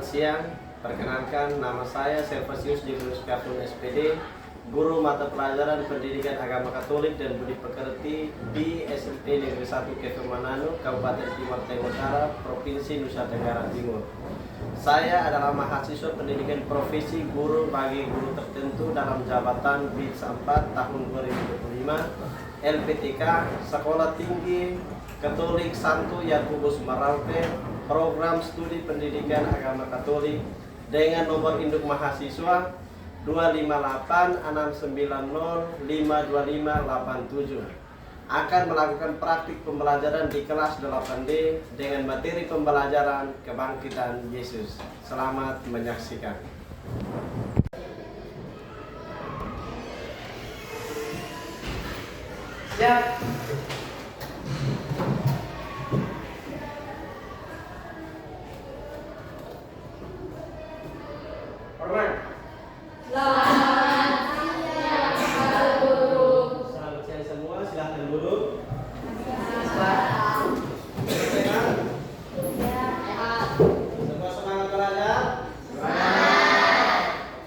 siang. Perkenalkan, nama saya Servasius Julius Kapun SPD, guru mata pelajaran Pendidikan Agama Katolik dan Budi Pekerti di SMP Negeri 1 Kefer Manado, Kabupaten Timur Tengah Utara, Provinsi Nusa Tenggara Timur. Saya adalah mahasiswa pendidikan profesi guru bagi guru tertentu dalam jabatan BID 4 tahun 2025, LPTK, Sekolah Tinggi Katolik Santo Yakobus Merauke, program studi pendidikan agama Katolik dengan nomor induk mahasiswa 25869052587 akan melakukan praktik pembelajaran di kelas 8D dengan materi pembelajaran kebangkitan Yesus. Selamat menyaksikan. Siap. Hormat. Selamat siang semua, silahkan duduk. Semua semangat belajar?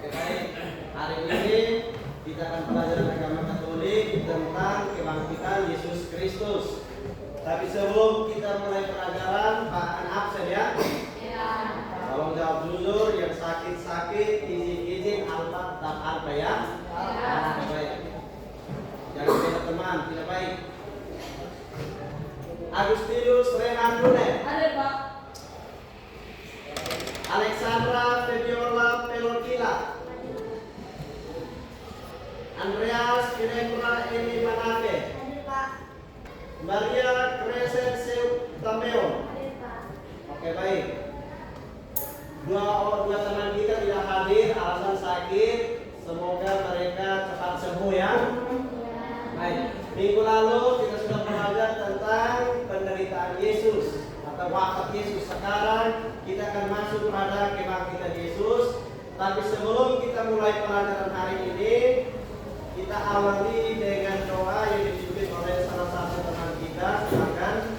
Oke, baik. Hari ini kita akan belajar agama Katolik tentang kebangkitan Yesus Kristus. Tapi sebelum kita mulai pelajaran, Pak akan absen ya? Tolong jawab jujur, yang sakit-sakit izin alfa tak alfa ya? Tidak baik. Jangan beda teman, tidak baik. Agustinus Rehan Lune. Ada Pak. Alexandra Febiola Pelokila. Andreas Firemra Eni Manake. Ada Pak. Maria Crescenseu Tameo. Ada Pak. Oke, baik. Dua teman kita tidak hadir alasan sakit. Semoga mereka cepat sembuh ya. Baik. Minggu lalu kita sudah belajar tentang penderitaan Yesus atau wafat Yesus. Sekarang kita akan masuk pada kebangkitan Yesus. Tapi sebelum kita mulai pelajaran hari ini, kita awali dengan doa yang dipimpin oleh salah satu teman kita. Silakan.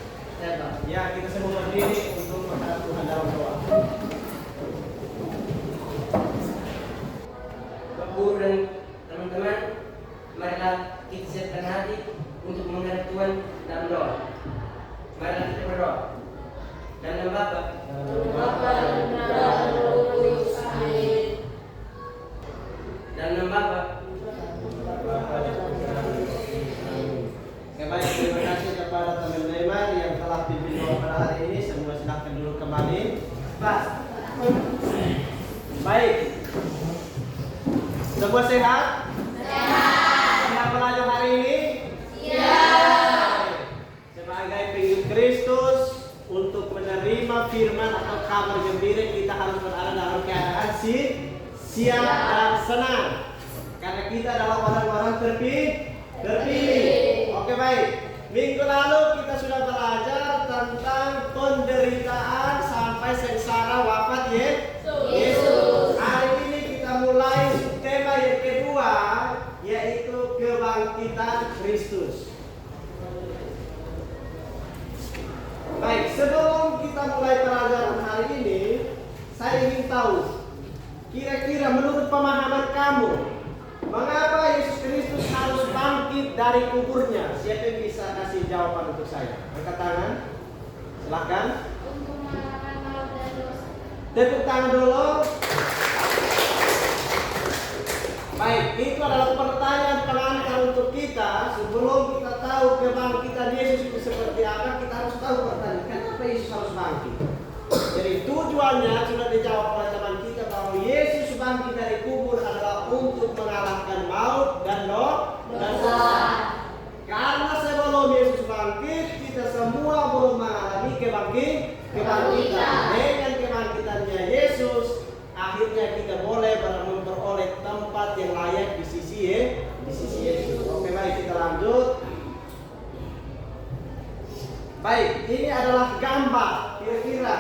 Ya, kita semua berdiri untuk menghadap Tuhan dalam doa. Guru dan teman-teman, marilah kita siapkan hati untuk menghadap Tuhan dalam doa. Marilah kita berdoa. Dan nama Bapa, Bapa dan Putra dan Roh Kudus. Amin. dan nama Bapa, Baik, terima kasih kepada teman-teman yang telah pimpin doa pada hari ini. Semua silakan duduk kembali. Pas. Baik. Semua sehat? Sehat. Siap belajar hari ini? Siap. Sebagai pengikut Kristus, untuk menerima firman atau kabar gembira, kita harus berada dalam keadaan siap dan senang. Karena kita adalah orang-orang terpilih. Oke, baik. Minggu lalu kita sudah belajar tentang penderitaan sampai sengsara wafat Yesus. Hari ini kita mulai tema yang kedua, yaitu kebangkitan Kristus. Baik, sebelum kita mulai pelajaran hari ini, saya ingin tahu, kira-kira menurut pemahaman kamu, mengapa Yesus Kristus harus bangkit dari kuburnya? Siapa yang bisa kasih jawaban untuk saya? Angkat tangan. Silakan. Untuk mengalahkan maut dan dosa. Tepuk tangan dulu. Baik, itu adalah pertanyaan pengantar untuk kita. Sebelum kita tahu kebangkitan Yesus itu seperti apa, kita harus tahu pertanyaan, kenapa Yesus harus bangkit? Jadi tujuannya sudah dijawab oleh teman kita bahwa Yesus bangkit dari kubur adalah untuk mengalahkan maut dan dosa. Karena sebelum Yesus bangkit, kita semua belum mengalami kebangkitan. Dengan kebangkitannya Yesus, akhirnya kita boleh memperoleh tempat yang layak di sisi Yesus. Oke, baik, kita lanjut. Baik, ini adalah gambar. Kira-kira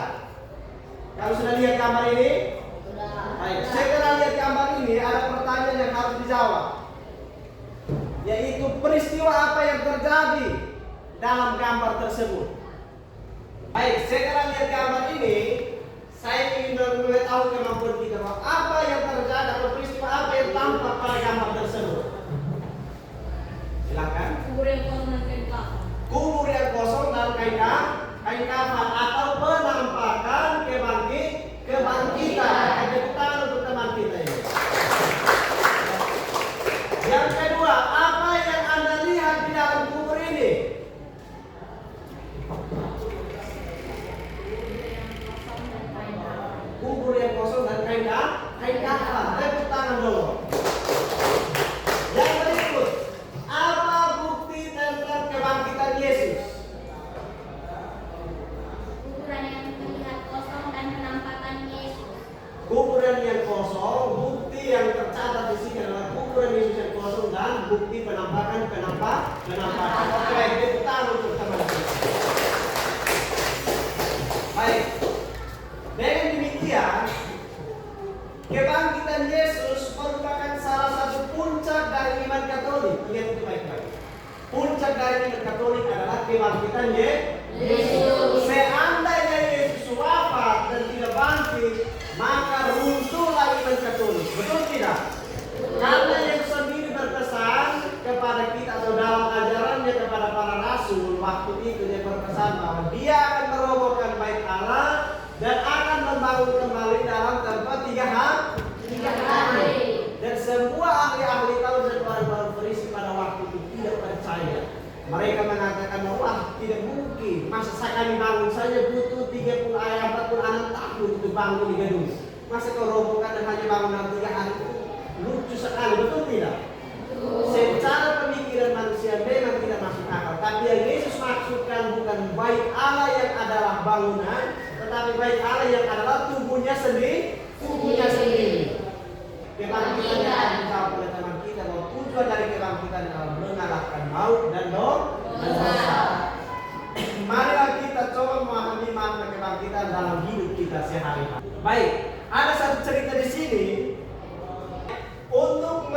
kalau sudah lihat gambar ini? Baik, setelah lihat gambar ini ada pertanyaan yang harus dijawab, yaitu peristiwa apa yang terjadi dalam gambar tersebut. Baik, setelah lihat gambar ini, Saya ingin mengetahui kemampuan kita bahwa apa yang terjadi atau peristiwa apa yang tampak pada gambar tersebut. Silakan. Kubur yang kosong dan kain kafan. Kubur yang kosong dan kain kafan atau penampakan kebangkitan. Tepuk tangan untuk teman kita ini. Yang kedua, apa yang Anda lihat di dalam kubur ini? Kubur yang kosong dan kain kafan. Tepuk tangan dulu. Yang berikut, apa bukti tentang kebangkitan Yesus? Kuburan yang terlihat kosong dan penampakan Yesus. Kuburan yang kosong, bukti yang tercatat di sini adalah kuburan Yesus yang kosong dan bukti penampakan. Oke, baik, tepuk tangan untuk teman-teman. Baik, dengan demikian kebangkitan Yesus merupakan salah satu puncak dari iman Katolik. Ingat itu baik-baik. Puncak dari iman Katolik adalah kebangkitan Yesus. Seandainya Yesus wafat dan tidak bangkit, maka runtuhlah iman Katolik. Betul tidak? Karena Yesus sendiri berpesan kepada kita atau dalam ajarannya kepada para rasul waktu itu dia berpesan bahwa dia akan merobohkan bait Allah dan akan membangun kembali dalam tempat 3 hari. Dan semua ahli-ahli Taurat dan para Farisi pada waktu itu tidak percaya. Mereka mengatakan bahwa tidak mungkin. Masa kami bangun saja butuh 30 ayat 46 tahun untuk bangun di gedung. Masa kau robohkan dan hanya bangun dalam 3 hari itu lucu sekali, betul tidak? Secara pemikiran manusia memang tidak masuk akal. Tapi yang Yesus maksudkan bukan bait Allah yang adalah bangunan, tetapi bait Allah yang adalah tubuhnya sendiri. Kebangkitan yang akan dijawab oleh teman kita bahwa tujuan dari kebangkitan adalah mengalahkan maut dan dosa. Marilah kita coba memahami makna kebangkitan dalam hidup kita sehari-hari. Baik, ada satu cerita di sini untuk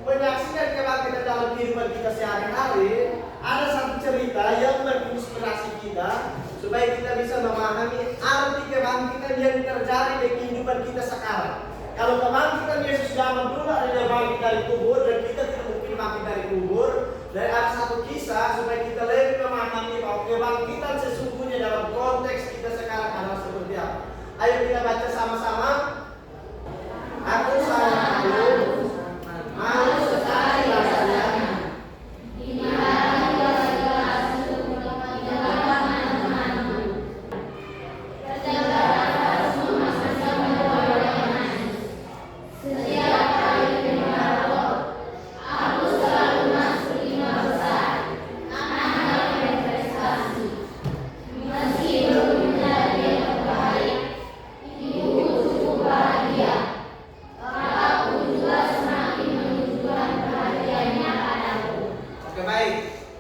menyaksikan kebangkitan dalam kehidupan kita sehari-hari. Ada satu cerita yang menginspirasi kita supaya kita bisa memahami arti kebangkitan yang terjadi di kehidupan kita sekarang. Kalau kebangkitan Yesus zaman dulu ada bangkit dari kubur dan kita tidak mungkin bangkit dari kubur. Dan ada satu kisah supaya kita lebih memahami bahwa kebangkitan sesungguhnya dalam konteks kita sekarang adalah seperti apa. Ayo kita baca sama-sama. Aku sangat malu sekali rasanya.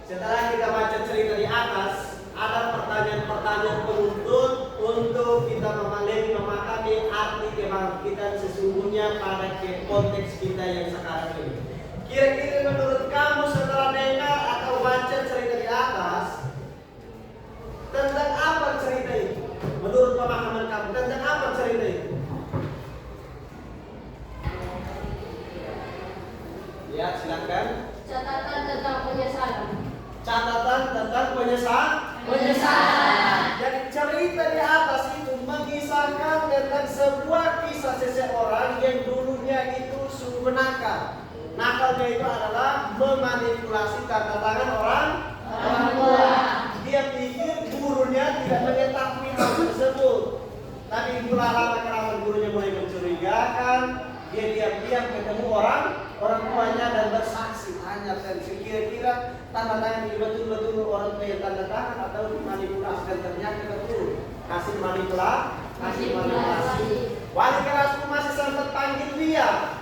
Setelah kita baca cerita di atas, ada pertanyaan-pertanyaan penuntut untuk kita memahami arti kebangkitan sesungguhnya pada konteks kita yang sekarang ini. Kira-kira menurut kamu setelah dengar atau baca cerita di atas, tentang apa cerita itu? Menurut pemahaman kamu, tentang apa cerita itu? Ya, silakan. Catatan tentang penyesalan. Catatan tentang penyesalan. Jadi cerita di atas itu mengisahkan tentang sebuah kisah seseorang yang dulunya itu sungguh nakal. Nakalnya itu adalah memanipulasi tanda tangan orang tua. Dia pikir gurunya tidak mengetahui hal tersebut. Tapi lama-lama gurunya mulai mencurigakan. Dia diam-diam ketemu orang tuanya dan bersaksi, tanyakan kira-kira tanda tangan ini betul-betul orang tua yang tanda tangan atau dimanipulasi, dan ternyata betul kasih manipulasi. Wali kelas itu masih sempat panggil dia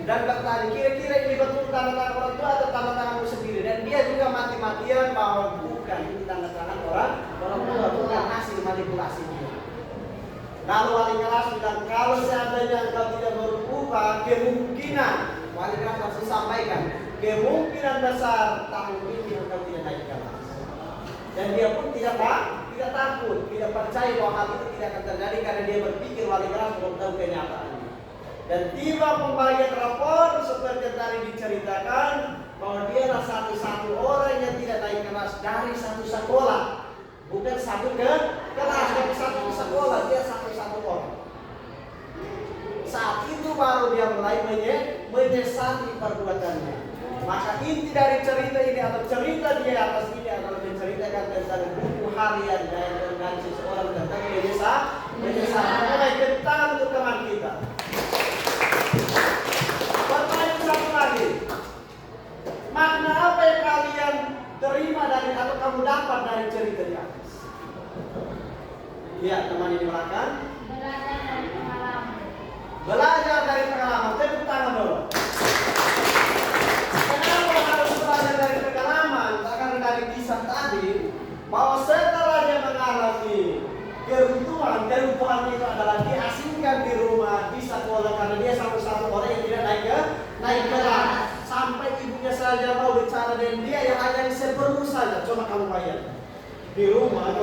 dan bertanya kira-kira ini betul tanda tangan orang tua atau tanda tanganmu sendiri, dan dia juga mati-matian bahwa bukan ini tanda tangan orang tua, bukan hasil manipulasi dia. Lalu wali kelas bilang, kalau seandainya engkau tidak berubah, kemungkinan, wali kelas langsung sampaikan, kemungkinan besar tahun ini engkau tidak naik kelas. Dan dia pun tidak tidak takut, tidak percaya bahwa hal itu tidak akan terjadi karena dia berpikir wali keras belum tahu kenyataannya. Dan tiba pembagian rapor seperti yang tadi diceritakan bahwa dia adalah satu-satu orang yang tidak naik kelas dari satu sekolah, bukan satu kelas, tapi satu sekolah, dia satu-satu orang. Saat itu baru dia mulai menyesali perbuatannya. Maka inti dari cerita ini atau cerita di atas ini adalah menceritakan tentang buku harian dan seseorang tentang menyesal. Mulai tentang untuk teman kita. Pertanyaan satu lagi. Makna apa yang kalian terima dari atau kamu dapat dari cerita di atas? Lihat teman di belakang. Belajar dari pengalaman. Tepuk tangan dulu. Kenapa harus belajar dari pengalaman? Karena dari kisah tadi bahwa setelah dia mengalami keruntuhan itu adalah diasingkan di rumah, di sekolah karena dia satu-satu orang yang tidak naik kelas. Sampai ibunya saja mau bicara dengan dia yang hanya seperlu saja. Coba kamu bayangkan. Di rumah,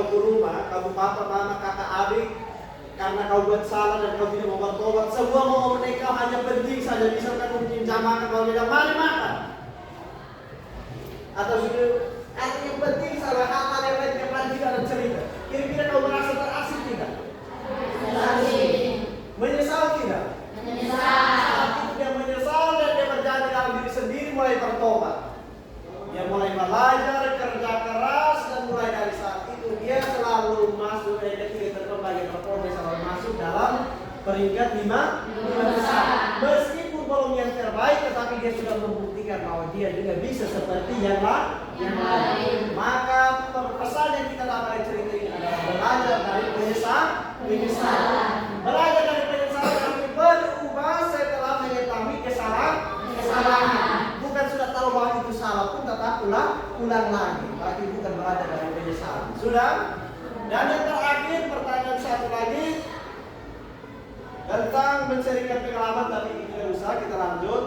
kamu papa, mama, kakak, adik, karena kau buat salah dan kau tidak mau bertobat, semua mau menikah hanya penting saja, misalkan mungkin jamaah kalau bilang mari makan, atau sudah yang penting salah hal yang lain yang tidak ada cerita. Kira-kira kau merasa terasing tidak? Menyesal tidak? Saat itu dia menyesal dan dia berjanji dalam diri sendiri mulai bertobat. Dia mulai belajar, kerja keras, dan mulai dari saat itu dia selalu masuk ketika terkembang performa selalu masuk dalam peringkat 5 besar. Meskipun belum yang terbaik, tetapi dia sudah membuktikan bahwa dia juga bisa seperti yang lain. Maka pesan yang kita dapat dari cerita ini adalah belajar dari penyesalan. Belajar dari penyesalan kami berubah setelah mengetahui kesalahan. Bukan sudah tahu bahwa itu salah pun tetap ulang lagi. Berarti bukan belajar dari penyesalan. Sudah? Dan yang terakhir pertanyaan satu lagi tentang menceritakan pengalaman, tapi tidak usah, kita lanjut.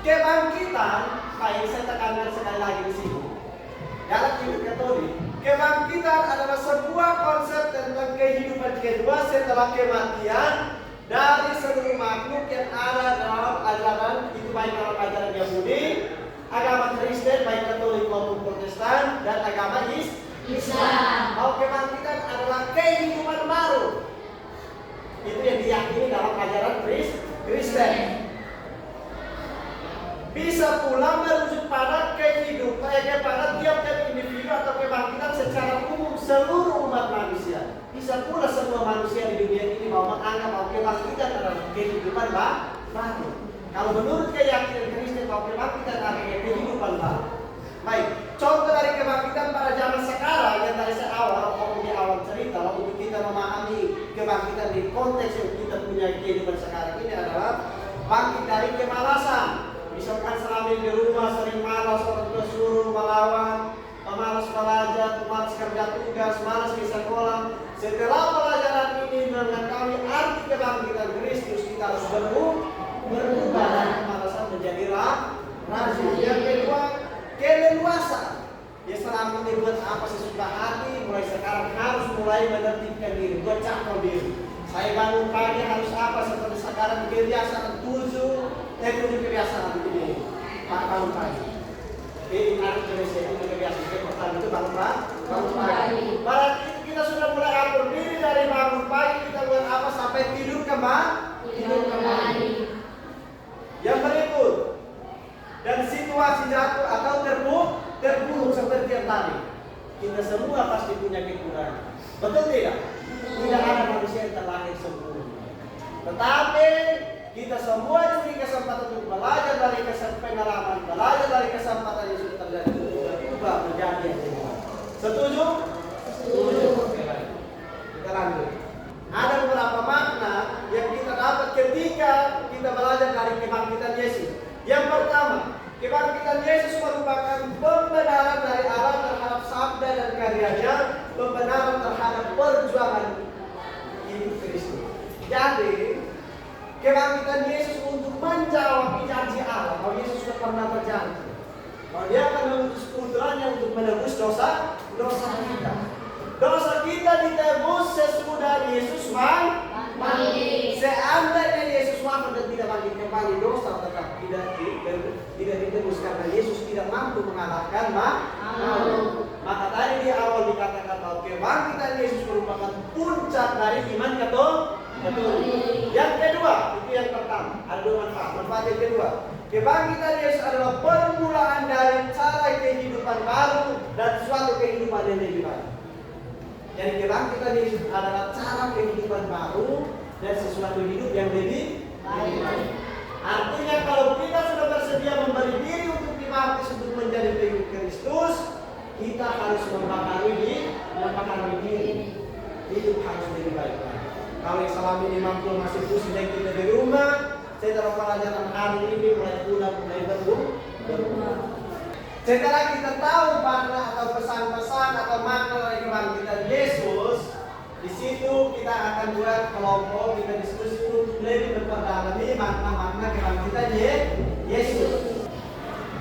Kebangkitan, baik saya tekankan sekali lagi di sini. Dalam hidup Katolik, kebangkitan adalah sebuah konsep tentang kehidupan kedua setelah kematian dari seluruh makhluk yang ada dalam ajaran, itu baik dalam ajaran Yahudi, agama Kristen, baik Katolik maupun Protestan, dan agama Islam. Bahwa kebangkitan adalah kehidupan baru. Itu yang diyakini dalam ajaran Kristen. Bisa pula merujuk pada kehidupan, pada tiap-tiap individu atau kebangkitan secara umum seluruh umat manusia. Bisa pula semua manusia di dunia ini mau menganggap bahwa kebangkitan adalah kehidupan baru. Kalau menurut keyakinan Kristen bahwa kebangkitan adalah kehidupan baru. Baik, contoh dari kebangkitan pada zaman sekarang yang dari awal cerita, untuk kita memahami kebangkitan di konteks yang kita punya kehidupan sekarang ini adalah bangkit dari kemalasan. Misalkan selama di rumah sering malas, orang tua suruh melawan, malas belajar, malas kerja tugas, malas di sekolah. Setelah pelajaran ini mengetahui arti kebangkitan Kristus, kita harus berubah dari kemalasan menjadi rajin. Yang kedua, keleluasan. Ya selama ini buat apa sesuka hati, mulai sekarang harus mulai menertibkan diri, buat cakap diri. Saya bangun pagi harus apa, seperti sekarang kebiasaan 7 kebiasaan begini. Bangun pagi. Ini harus kebiasaan pertama itu bangun pagi. Berarti kita sudah mulai atur diri dari bangun pagi, kita buat apa sampai tidur kembali. Yang berikut, dan situasi jatuh atau terpuruk seperti yang tadi. Kita semua pasti punya kekurangan. Betul tidak? Tidak ada manusia yang terlahir sempurna. Tetapi kita semua diberi kesempatan untuk belajar dari pengalaman, belajar dari kesempatan yang sudah terjadi untuk berubah menjadi yang lebih baik. Setuju? Setuju. Kita lanjut. Ada beberapa makna yang kita dapat ketika kita belajar dari kebangkitan Yesus. Yang pertama, kebangkitan Yesus merupakan pembenaran dari Allah terhadap sabda dan karyanya, pembenaran terhadap perjuangan hidup Kristus. Jadi, kebangkitan Yesus untuk menjawab janji Allah. Kalau Yesus sudah pernah berjanji Kalau dia akan mengutus putranya untuk menebus dosa kita. Dosa kita ditebus sesudah Yesus mati. Seandainya Yesus wafat dan tidak bangkit kembali, dosa tetap tidak ditebus karena Yesus tidak mampu mengalahkan maut. Maka tadi di awal dikatakan bahwa kebangkitan Yesus merupakan puncak dari iman Katolik. Yang kedua, itu yang pertama, ada dua manfaat. Manfaat yang kedua, kebangkitan Yesus adalah permulaan dari cara kehidupan baru dan suatu kehidupan yang lebih baik. Jadi kebangkitan Yesus adalah cara kehidupan baru dan sesuatu hidup yang lebih baik. Artinya kalau kita sudah bersedia memberi diri untuk dibaptis untuk menjadi pengikut Kristus, kita harus membaharui diri. Hidup harus lebih baik. Kalau yang selama ini mampu masih pusing dan kita di rumah, saya dapat pelajaran hari ini mulai pulang, mulai berubah. Setelah kita tahu makna atau pesan-pesan atau makna dari kebangkitan Yesus, di situ kita akan buat kelompok, kita diskusi untuk lebih memperdalami makna-makna kebangkitan Yesus.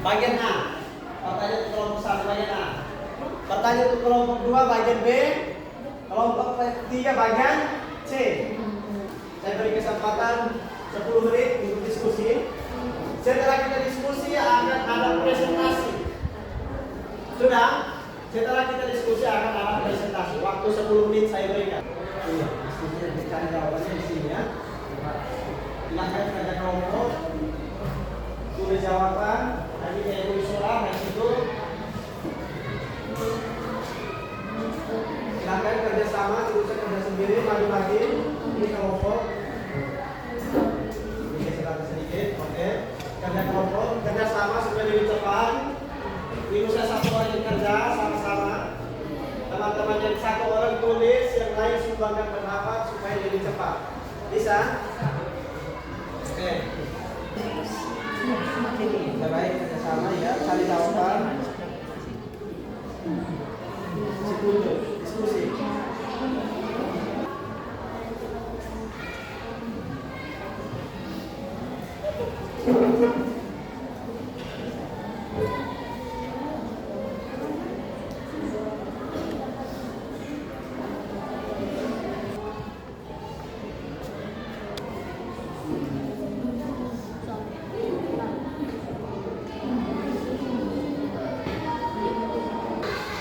Bagian A, pertanyaan untuk kelompok 1 bagian A. Pertanyaan untuk kelompok 2 bagian B, kelompok 3 bagian C. Saya beri kesempatan 10 menit untuk diskusi. Setelah kita diskusi akan ada presentasi. Sudah? Setelah kita diskusi akan ada presentasi. Waktu 10 menit saya berikan. Iya, diskusi dan cari jawabannya di sini ya. Silakan kerja kelompok. Tulis jawaban. Nanti saya tulis surat dari situ. Silakan kerjasama, tidak usah kerja sendiri, maju lagi. Ini kelompok. Ini silakan sedikit, oke. Kerja kelompok, kerjasama supaya lebih cepat. Ini saya satu orang yang kerja sama-sama. Teman-teman yang satu orang tulis, yang lain sumbangkan pendapat supaya lebih cepat. Bisa? Oke. Baik, kerjasama ya, cari jawaban. Diskusi.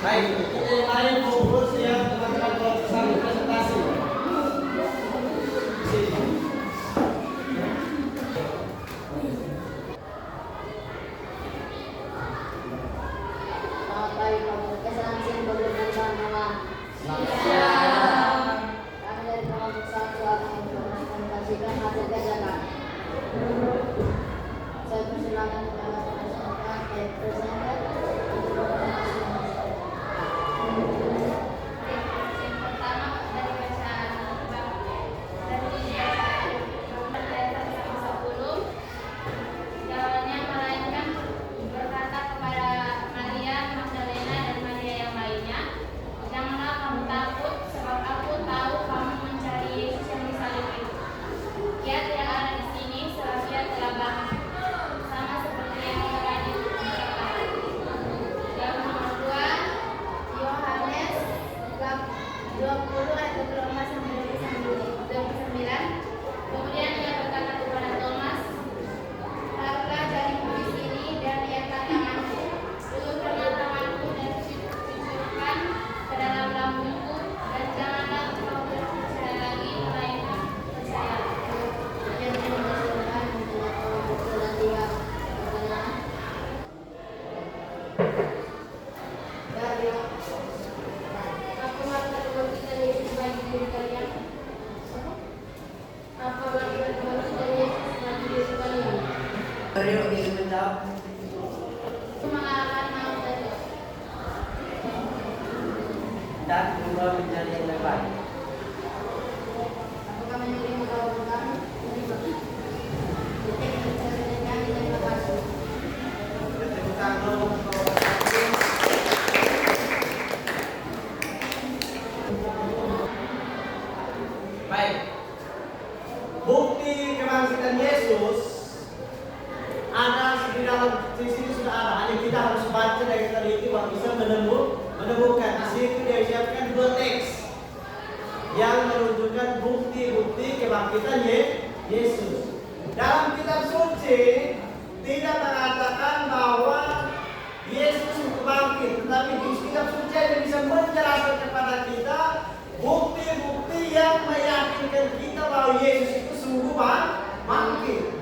Baik, kita yang lain fokus ya teman-teman kalau bersama presentasi. Sini. Saya persilakan kepada presenter. Yang pertama dari bacaan dari ayat 1-10. Jawabannya melainkan berkata kepada Maria Magdalena dan Maria yang lainnya, janganlah kamu takut, sebab aku tahu kamu mencari Yesus yang disalib itu. Ia tidak ada di sini, sebab ia telah bangkit, sama seperti yang telah dikatakan. Yang nomor 2, Yohanes 20 ayat 24 sampai 29. Kemudian ia berkata kepada Thomas, taruhlah jarimu di sini dan lihatlah tanganku, ulurkanlah tanganku dan cucurkan ke dalam lambungku, dan janganlah engkau percaya lagi, melainkan percaya. Apa makna kebangkitan Yesus bagi diri kalian? Apa makna kebangkitan Yesus bagi diri kalian? Ayo kita menjawab. Mengalahkan maut tadi. Dan berubah menjadi yang lebih baik. Apakah menerima kewajiban? Terima kasih. Tepuk tangan untuk baik. Bukti kebangkitan Yesus ada di dalam di sini sudah ada. Hanya kita harus baca dan teliti baru bisa menemukan. Di situ dia siapkan dua teks yang menunjukkan bukti-bukti kebangkitan Yesus. Dalam kitab suci tidak mengatakan bahwa Yesus bangkit, tetapi di kitab suci yang bisa menjelaskan kepada kita bukti-bukti yang meyakinkan kita bahwa Yesus itu sungguh bangkit.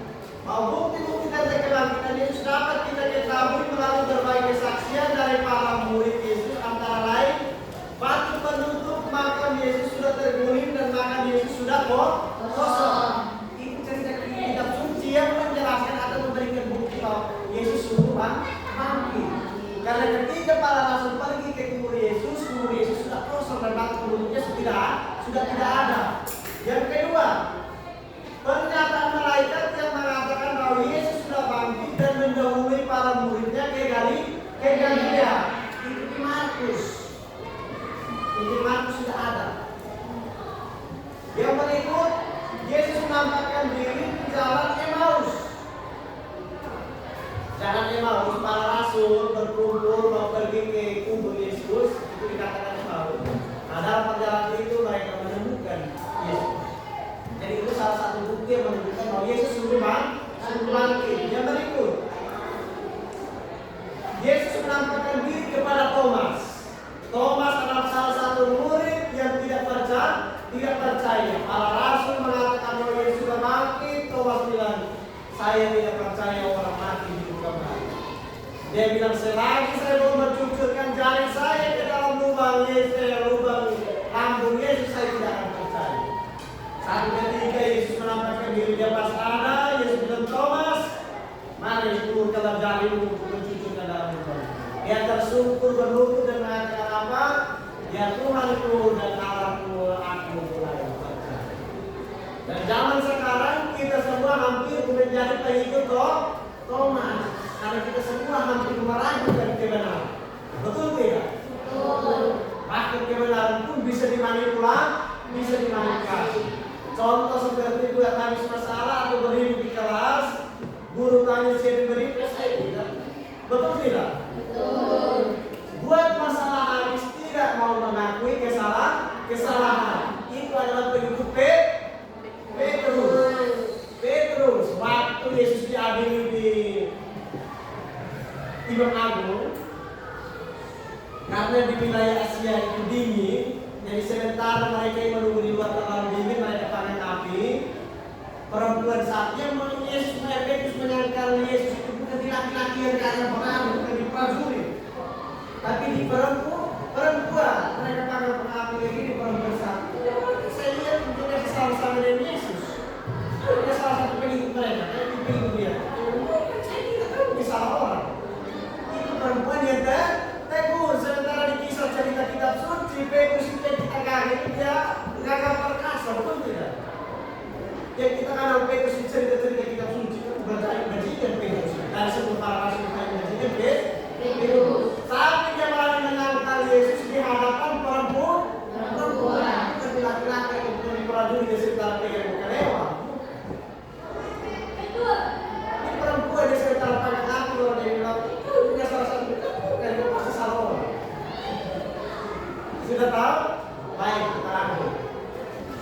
Bahwa bukti-bukti tentang kebangkitan Yesus dapat kita ketahui melalui berbagai kesaksian dari para murid Yesus, antara lain batu penutup makam Yesus sudah terguling dan makam Yesus sudah kosong. Itu cerita kitab suci yang menjelaskan atau memberikan bukti bahwa Yesus sungguh bangkit. Karena ketika para rasul pergi ke kubur Yesus sudah kosong dan batu penutupnya sudah tidak ada. Yang kedua, pernyataan malaikat yang mengatakan bahwa Yesus sudah bangkit dan mendahului para muridnya ke Galilea. Itu di Markus. Di Markus sudah ada. Yang berikut, Yesus menampakkan diri di jalan Emmaus. Jalan Emmaus, para rasul berkumpul mau pergi ke kubur Yesus, itu dikatakan Emmaus. Nah, dalam perjalanan itu mereka menemukan Yesus. Jadi itu salah satu bukti yang menunjukkan bahwa Yesus sungguh bangkit. Yang berikut, Yesus menampakkan diri kepada Thomas. Thomas adalah salah satu murid yang tidak percaya. Para rasul mengatakan bahwa Yesus sudah bangkit. Thomas bilang, saya tidak percaya orang mati hidup kembali. Dia bilang, selagi saya mau mencucurkan jari saya ke dalam lubang lambung Yesus, saya tidak akan percaya. Saat ketiga Yesus menampakkan diri di atas tanah, Yesus bilang, Thomas, mari keluarkan jarimu untuk mencucurkan dalam lubang. Dia tersungkur berlutut dan mengatakan apa? Ya Tuhanku dan Allahku, aku mulai percaya. Dan zaman sekarang kita semua hampir menjadi pengikut Thomas, karena kita semua hampir meragukan kebenaran. Betul tidak? Betul. Bahkan kebenaran pun bisa dimanipulasi. Contoh seperti buat habis masalah atau beribu di kelas, guru tanya siapa beribu, saya tidak. Betul tidak? Betul. Buat masalah habis tidak mau mengakui kesalahan. Itu adalah pengikut Petrus. Waktu Yesus diadili di Imam Agung, karena di wilayah Asia itu dingin, jadi sementara mereka yang menunggu di luar terlalu dingin, mereka panen api. Perempuan saatnya Yesus Petrus menyangka Yesus itu bukan di laki-laki yang karena pengaruh, bukan di prajurit, tapi di perempuan. Mereka panen api lagi di perempuan saat. Saya lihat mereka bersama-sama dengan Yesus. Ada salah satu pengikut mereka, pengikut dia. Saya tidak tahu dia salah orang. Itu perempuan yang tegur. Sementara di kisah cerita kitab suci, Petrus itu yang kita kaget, dia gagal perkasa, betul tidak? Yang kita kenal Petrus di cerita-cerita kitab suci, bajikan Petrus. Dari sebelum para rasul yang bajikan Petrus. Tapi dia malah menangkal Yesus di hadapan perempuan. Bukan laki-laki yang bukan di prajurit di sekitar pegang bukan lewat. Ini perempuan di sekitar pakai api kalau dia bilang itu juga salah satu bukan itu pasti salah orang. Sudah tahu? Baik, kita lanjut.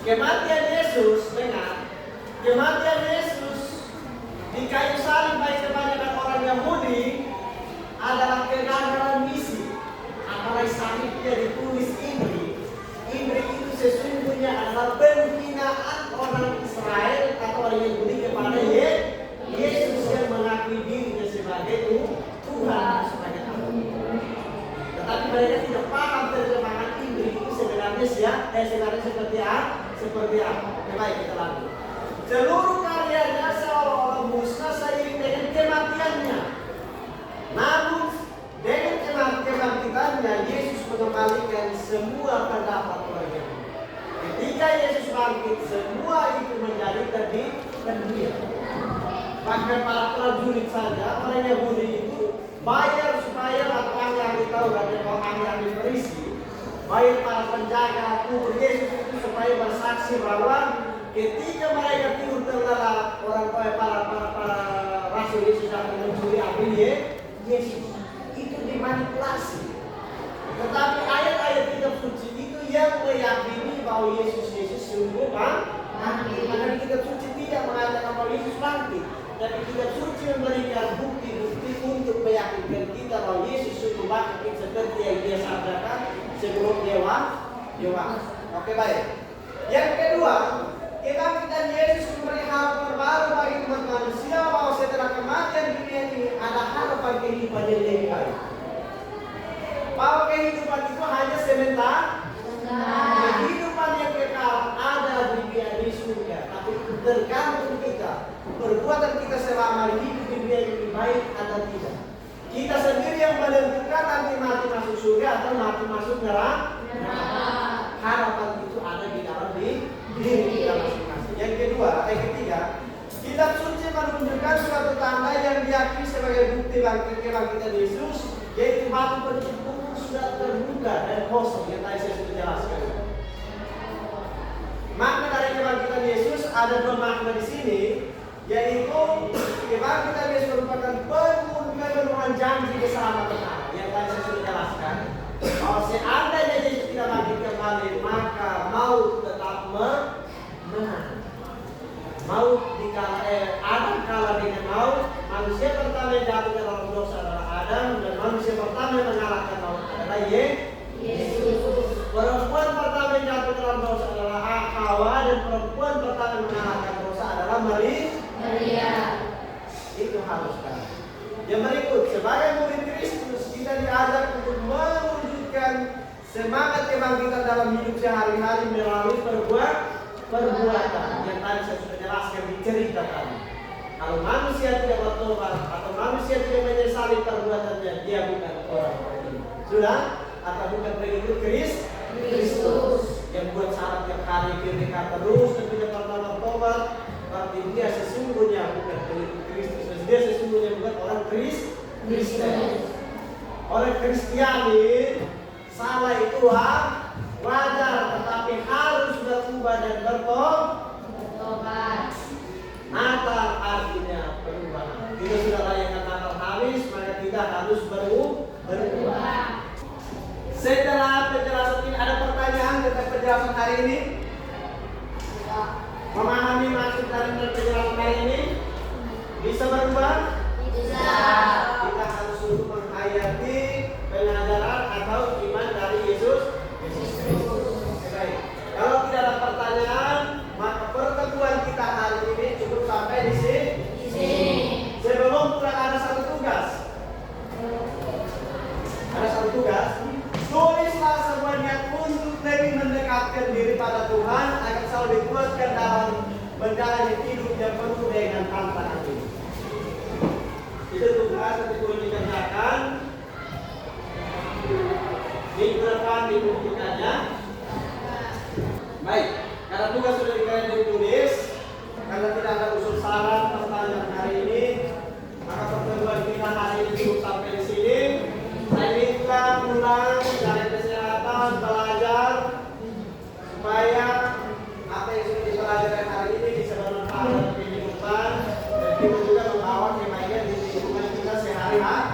Kematian Yesus, dengar. Kematian Yesus di kayu salib baik kebanyakan orang Yahudi adalah kegagalan misi. Apalagi salibnya ditulis Imri itu sesungguhnya adalah penghinaan orang Israel atau orang Yahudi kepada Yesus yang mengakui dirinya sebagai Tuhan, sebagai Allah. Tetapi mereka tidak paham terjemahan Imri itu sebenarnya seperti apa. Baik, kita lanjut. Seluruh karyanya seolah-olah musnah seiring dengan kematiannya. Namun dengan kebangkitannya Yesus mengembalikan semua pendapat orang Yahudi. Ketika Yesus bangkit, semua itu menjadi terdiam. Bahkan para prajurit saja, orang Yahudi itu bayar supaya ahli Taurat dan ahli Farisi, bayar para penjaga kubur Yesus itu supaya bersaksi bahwa ketika mereka tidur terlelap, para rasul Yesus akan mencuri apa Yesus. Itu dimanipulasi. Tetapi ayat-ayat kitab suci itu yang meyakini bahwa Yesus sungguh bangkit. Maka kitab suci tidak mengatakan bahwa Yesus bangkit, tapi kitab suci memberikan bukti-bukti untuk meyakinkan kita bahwa Yesus sungguh bangkit seperti yang dia sabdakan sebelum dia wafat. Oke, baik. Yang kedua, kebangkitan Yesus memberi harapan baru bagi umat manusia bahwa setelah kematian dunia ini ada harapan kehidupan yang lebih baik. Bahwa kehidupan itu hanya sementara. Kehidupan yang kekal ada di surga, tapi tergantung kita. Perbuatan kita selama hidup di dunia yang lebih baik atau tidak. Kita sendiri yang menentukan nanti mati masuk surga atau mati masuk neraka. Harapan itu ada di dalam diri kita masing-masing. Yang kedua, yang ketiga, kitab suci menunjukkan suatu tanda yang diyakini sebagai bukti kebangkitan Yesus, yaitu batu penutup sudah terbuka dan kosong yang tadi saya sudah jelaskan. Makna dari kebangkitan Yesus ada dua makna di sini, yaitu kebangkitan Yesus merupakan pemenuhan janji keselamatan Allah yang tadi saya sudah jelaskan. Kalau seandainya Yesus tidak bangkit kembali, maka maut tetap menang. Maut Adam kalah dengan maut. Manusia pertama yang jatuh ke dalam dosa adalah Adam, dan manusia pertama yang mengalahkan maut adalah Yesus. Perempuan pertama yang jatuh ke dalam dosa adalah Hawa, dan perempuan pertama yang mengalahkan dosa adalah Maria. Itu harus kan. Yang berikut, sebagai murid Kristus kita diajak untuk mewujudkan semangat kebangkitan dalam hidup sehari-hari melalui perbuatan yang tadi saya sudah jelaskan di cerita tadi. Kalau manusia tidak bertobat atau manusia tidak menyesali perbuatannya, dia bukan orang beriman. Sudah? Atau bukan pengikut Kristus yang buat syarat yang hari ketika terus dan tidak pernah bertobat, berarti dia sesungguhnya bukan pengikut Kristus. Dan dia sesungguhnya bukan orang Kristen. Orang Kristiani salah itu wajar, tetapi harus berubah dan bertobat. Natal artinya perubahan. Kita sudah rayakan Natal habis, maka kita harus berubah. Setelah penjelasan ini, ada pertanyaan tentang penjelasan hari ini? Memahami maksud dari penjelasan hari ini? Bisa berubah? Bisa. Kita harus sungguh menghayati pengajaran atau iman dari Yesus Kristus. Baik. Kalau tidak ada pertanyaan, maka pertemuan kita hari ini cukup sampai di sini. Sebelum pulang ada satu tugas. Tulislah semuanya untuk lebih mendekatkan diri pada Tuhan agar selalu dikuatkan dalam menjalani hidup yang penuh dengan tantangan ini. Itu tugas yang perlu dikerjakan. Minggu depan dibuktikannya. Baik, karena tugas sudah ditulis, karena tidak ada usul saran pertanyaan hari ini, maka pertemuan kita hari ini cukup sampai di sini. Saya minta pulang dari kesehatan, belajar supaya apa yang sudah dipelajari hari ini bisa bermanfaat dalam kehidupan dan kita juga membawa kebaikan di lingkungan kita sehari-hari.